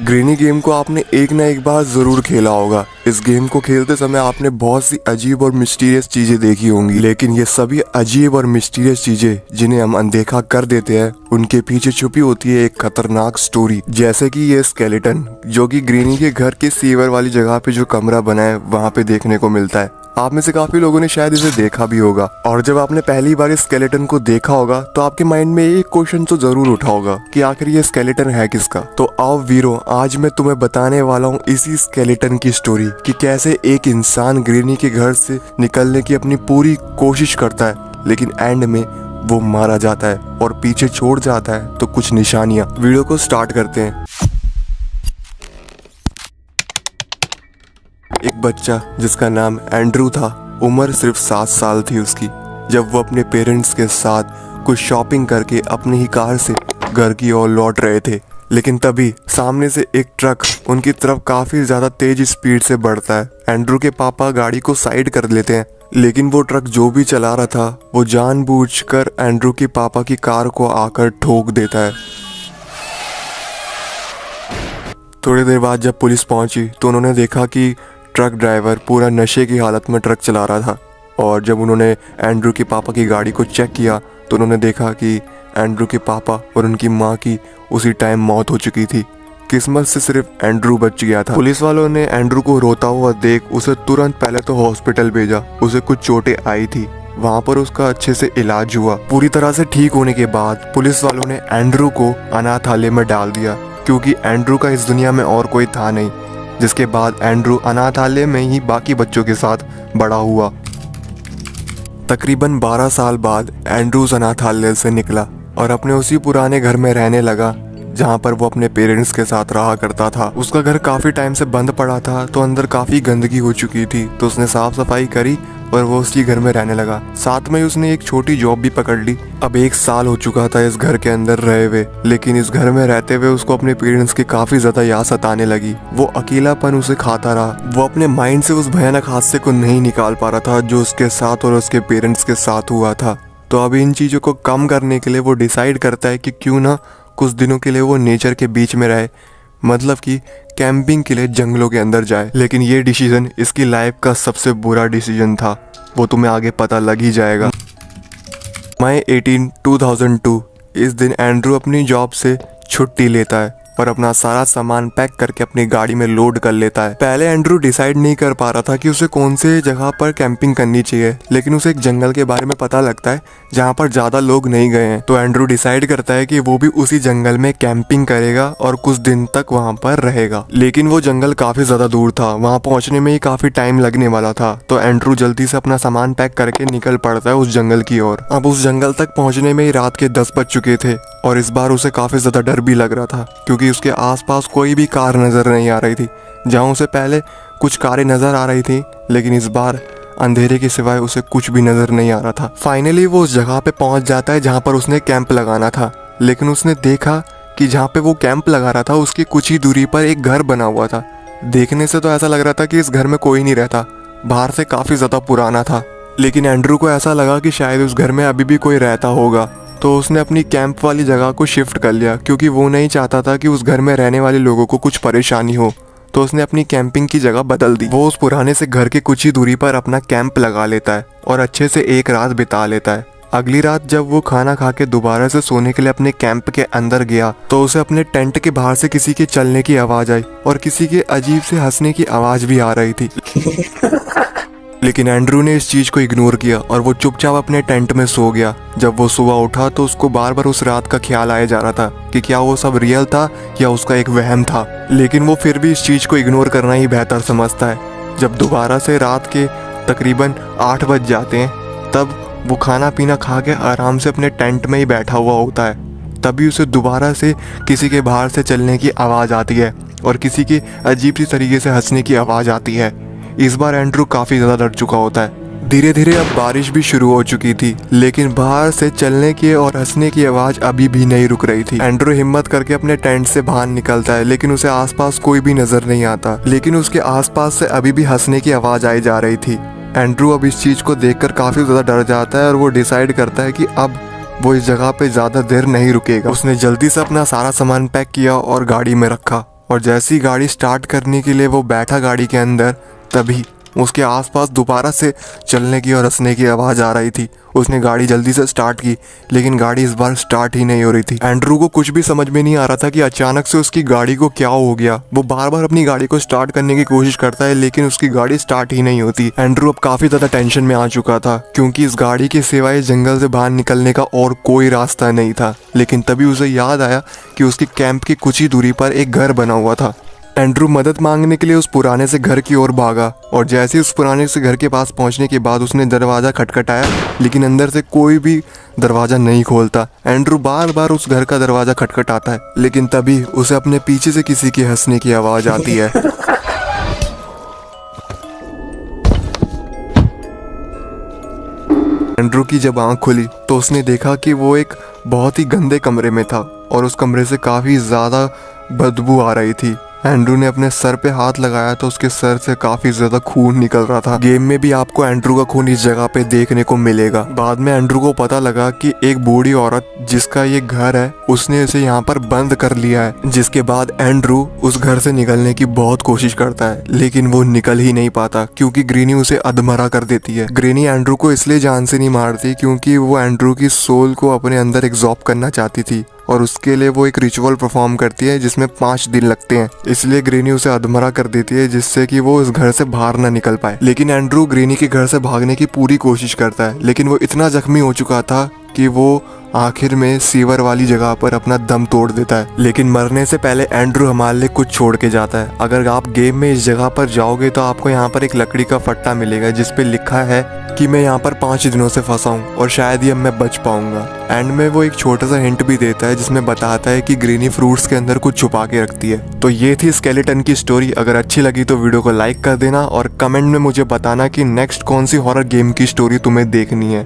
Granny game को आपने एक ना एक बार जरूर खेला होगा। इस गेम को खेलते समय आपने बहुत सी अजीब और मिस्टीरियस चीजें देखी होंगी, लेकिन ये सभी अजीब और मिस्टीरियस चीजें जिन्हें हम अनदेखा कर देते हैं, उनके पीछे छुपी होती है एक खतरनाक स्टोरी। जैसे कि ये स्केलेटन जो कि ग्रेनी के घर के सीवर वाली जगह पे जो कमरा बना है वहाँ पे देखने को मिलता है। आप में से काफी लोगों ने शायद इसे देखा भी होगा, और जब आपने पहली बार इस स्केलेटन को देखा होगा तो आपके माइंड में एक क्वेश्चन तो जरूर उठा होगा कि आखिर ये स्केलेटन है किसका। तो आओ वीरो, आज मैं तुम्हें बताने वाला हूँ इसी स्केलेटन की स्टोरी कि कैसे एक इंसान ग्रेनी के घर से निकलने की अपनी पूरी कोशिश करता है, लेकिन एंड में वो मारा जाता है और पीछे छोड़ जाता है तो कुछ निशानियां। वीडियो को स्टार्ट करते हैं। एक बच्चा जिसका नाम एंड्रू था, उम्र सिर्फ 7 साल थी उसकी, जब वो अपने पेरेंट्स के साथ कुछ शॉपिंग करके अपनी ही कार से घर की ओर लौट रहे थे। लेकिन तभी सामने से एक ट्रक उनकी तरफ काफी ज्यादा तेज स्पीड से बढ़ता है। एंड्रू के पापा गाड़ी को साइड कर लेते हैं, लेकिन वो ट्रक जो भी चला रहा था वो जानबूझकर एंड्रू के पापा की कार को आकर ठोक देता है। थोड़ी देर बाद जब पुलिस पहुंची तो उन्होंने देखा कि ट्रक ड्राइवर पूरा नशे की हालत में ट्रक चला रहा था, और जब उन्होंने एंड्रू के पापा की गाड़ी को चेक किया तो उन्होंने देखा कि एंड्रू के पापा और उनकी माँ की उसी टाइम मौत हो चुकी थी। किस्मत से सिर्फ एंड्रू बच गया था। पुलिस वालों ने एंड्रू को रोता हुआ देख उसे तुरंत पहले तो हॉस्पिटल भेजा। उसे कुछ चोटें आई थी, वहाँ पर उसका अच्छे से इलाज हुआ। पूरी तरह से ठीक होने के बाद पुलिस वालों ने एंड्रू को अनाथालय में डाल दिया, क्योंकि एंड्रू का इस दुनिया में और कोई था नहीं। जिसके बाद एंड्रू अनाथालय में ही बाकी बच्चों के साथ बड़ा हुआ। तकरीबन 12 साल बाद एंड्रू अनाथालय से निकला और अपने उसी पुराने घर में रहने लगा जहाँ पर वो अपने पेरेंट्स के साथ रहा करता था। उसका घर काफी टाइम से बंद पड़ा था, तो अंदर काफी गंदगी हो चुकी थी, तो उसने साफ सफाई करी और वो उसी घर में रहने लगा। साथ में उसने एक छोटी जॉब भी पकड़ ली। अब 1 साल हो चुका था इस घर के अंदर रहे हुए, लेकिन इस घर में रहते हुए उसको अपने पेरेंट्स की काफी ज्यादा याद सताने लगी। वो अकेलापन उसे खाता रहा। वो अपने माइंड से उस भयानक हादसे को नहीं निकाल पा रहा था जो उसके साथ और उसके पेरेंट्स के साथ हुआ था। तो अब इन चीजों को कम करने के लिए वो डिसाइड करता है कि क्यों ना कुछ दिनों के लिए वो नेचर के बीच में रहे, मतलब कि कैंपिंग के लिए जंगलों के अंदर जाए। लेकिन ये डिसीजन इसकी लाइफ का सबसे बुरा डिसीजन था, वो तुम्हें आगे पता लग ही जाएगा। मई 18, 2002 इस दिन एंड्रू अपनी जॉब से छुट्टी लेता है और अपना सारा सामान पैक करके अपनी गाड़ी में लोड कर लेता है। पहले एंड्रू डिसाइड नहीं कर पा रहा था कि उसे कौन से जगह पर कैंपिंग करनी चाहिए, लेकिन उसे एक जंगल के बारे में पता लगता है जहाँ पर ज्यादा लोग नहीं गए हैं। तो एंड्रू डिसाइड करता है कि वो भी उसी जंगल में कैंपिंग करेगा और कुछ दिन तक वहाँ पर रहेगा। लेकिन वो जंगल काफी ज्यादा दूर था, वहाँ पहुँचने में ही काफी टाइम लगने वाला था। तो एंड्रू जल्दी से अपना सामान पैक करके निकल पड़ता है उस जंगल की ओर। अब उस जंगल तक पहुँचने में ही रात के 10 बज चुके थे, और इस बार उसे काफी ज्यादा डर भी लग रहा था, क्योंकि उसके आसपास कोई भी कार नजर नहीं आ रही थी। जहाँ उसे पहले कुछ कारें नजर आ रही थी, लेकिन इस बार अंधेरे के सिवाय उसे कुछ भी नजर नहीं आ रहा था। फाइनली वो उस जगह पे पहुंच जाता है जहाँ पर उसने कैंप लगाना था, लेकिन उसने देखा कि जहाँ पे वो कैंप लगा रहा था उसकी कुछ ही दूरी पर एक घर बना हुआ था। देखने से तो ऐसा लग रहा था कि इस घर में कोई नहीं रहता, बाहर से काफी ज्यादा पुराना था। लेकिन एंड्रू को ऐसा लगा कि शायद उस घर में अभी भी कोई रहता होगा, तो उसने अपनी कैंप वाली जगह को शिफ्ट कर लिया, क्योंकि वो नहीं चाहता था कि उस घर में रहने वाले लोगों को कुछ परेशानी हो। तो उसने अपनी कैंपिंग की जगह बदल दी। वो उस पुराने से घर के कुछ ही दूरी पर अपना कैंप लगा लेता है और अच्छे से एक रात बिता लेता है। अगली रात जब वो खाना खा के दोबारा से सोने के लिए अपने कैंप के अंदर गया तो उसे अपने टेंट के बाहर से किसी के चलने की आवाज आई और किसी के अजीब से हंसने की आवाज भी आ रही थी। लेकिन एंड्रू ने इस चीज को इग्नोर किया और वो चुपचाप अपने टेंट में सो गया। जब वो सुबह उठा तो उसको बार बार उस रात का ख्याल आया जा रहा था कि क्या वो सब रियल था या उसका एक वहम था, लेकिन वो फिर भी इस चीज को इग्नोर करना ही बेहतर समझता है। जब दोबारा से रात के तकरीबन 8 बज जाते हैं, तब वो खाना पीना खा के आराम से अपने टेंट में ही बैठा हुआ होता है। तभी उसे दोबारा से किसी के बाहर से चलने की आवाज आती है और किसी के अजीब सी तरीके से हंसने की आवाज आती है। इस बार एंड्रू काफी ज्यादा डर चुका होता है। धीरे धीरे अब बारिश भी शुरू हो चुकी थी, लेकिन बाहर से चलने की और हंसने की आवाज अभी भी नहीं रुक रही थी। एंड्रू हिम्मत करके अपने टेंट से बाहर निकलता है, लेकिन उसे आसपास कोई भी नजर नहीं आता। लेकिन उसके आसपास से अभी भी हंसने की आवाज आई जा रही थी। एंड्रू अब इस चीज को देखकर काफी ज्यादा डर जाता है और वो डिसाइड करता है कि अब वो इस जगह पे ज्यादा देर नहीं रुकेगा। उसने जल्दी से अपना सारा सामान पैक किया और गाड़ी में रखा, और जैसी गाड़ी स्टार्ट करने के लिए वो बैठा गाड़ी के अंदर, तभी उसके आसपास दोबारा से चलने की और हंसने की आवाज़ आ रही थी। उसने गाड़ी जल्दी से स्टार्ट की, लेकिन गाड़ी इस बार स्टार्ट ही नहीं हो रही थी। एंड्रू को कुछ भी समझ में नहीं आ रहा था कि अचानक से उसकी गाड़ी को क्या हो गया। वो बार बार अपनी गाड़ी को स्टार्ट करने की कोशिश करता है, लेकिन उसकी गाड़ी स्टार्ट ही नहीं होती। एंड्रू अब काफ़ी ज़्यादा टेंशन में आ चुका था, क्योंकि इस गाड़ी के सिवाय जंगल से बाहर निकलने का और कोई रास्ता नहीं था। लेकिन तभी उसे याद आया कि उसके कैंप की कुछ ही दूरी पर एक घर बना हुआ था। एंड्रू मदद मांगने के लिए उस पुराने से घर की ओर भागा, और जैसे ही उस पुराने से घर के पास पहुंचने के बाद उसने दरवाज़ा खटखटाया, लेकिन अंदर से कोई भी दरवाज़ा नहीं खोलता। एंड्रू बार बार उस घर का दरवाज़ा खटखटाता है, लेकिन तभी उसे अपने पीछे से किसी की हंसने की आवाज़ आती है। एंड्रू की जब आँख खुली तो उसने देखा कि वो एक बहुत ही गंदे कमरे में था, और उस कमरे से काफ़ी ज़्यादा बदबू आ रही थी। एंड्रू ने अपने सर पे हाथ लगाया तो उसके सर से काफी ज्यादा खून निकल रहा था। गेम में भी आपको एंड्रू का खून इस जगह पे देखने को मिलेगा। बाद में एंड्रू को पता लगा कि एक बूढ़ी औरत जिसका ये घर है, उसने इसे यहाँ पर बंद कर लिया है। जिसके बाद एंड्रू उस घर से निकलने की बहुत कोशिश करता है, लेकिन वो निकल ही नहीं पाता, क्योंकि ग्रीनी उसे अधमरा कर देती है। ग्रीनी एंड्रू को इसलिए जान से नहीं मारती क्योंकि वो एंड्रू की सोल को अपने अंदर एब्जॉर्ब करना चाहती थी, और उसके लिए वो एक रिचुअल परफॉर्म करती है जिसमें 5 दिन लगते हैं। इसलिए ग्रीनी उसे अधमरा कर देती है, जिससे कि वो इस घर से बाहर ना निकल पाए। लेकिन एंड्रू ग्रीनी के घर से भागने की पूरी कोशिश करता है, लेकिन वो इतना जख्मी हो चुका था कि वो आखिर में सीवर वाली जगह पर अपना दम तोड़ देता है। लेकिन मरने से पहले एंड्रू हमारे लिए कुछ छोड़ के जाता है। अगर आप गेम में इस जगह पर जाओगे तो आपको यहाँ पर एक लकड़ी का फट्टा मिलेगा, जिसपे लिखा है कि मैं यहाँ पर 5 दिनों से फंसा हूँ और शायद ही अब मैं बच पाऊंगा। एंड में वो एक छोटा सा हिंट भी देता है, जिसमें बताता है कि ग्रीनी फ्रूट्स के अंदर कुछ छुपा के रखती है। तो ये थी स्केलेटन की स्टोरी। अगर अच्छी लगी तो वीडियो को लाइक कर देना, और कमेंट में मुझे बताना कि नेक्स्ट कौन सी हॉरर गेम की स्टोरी तुम्हें देखनी है।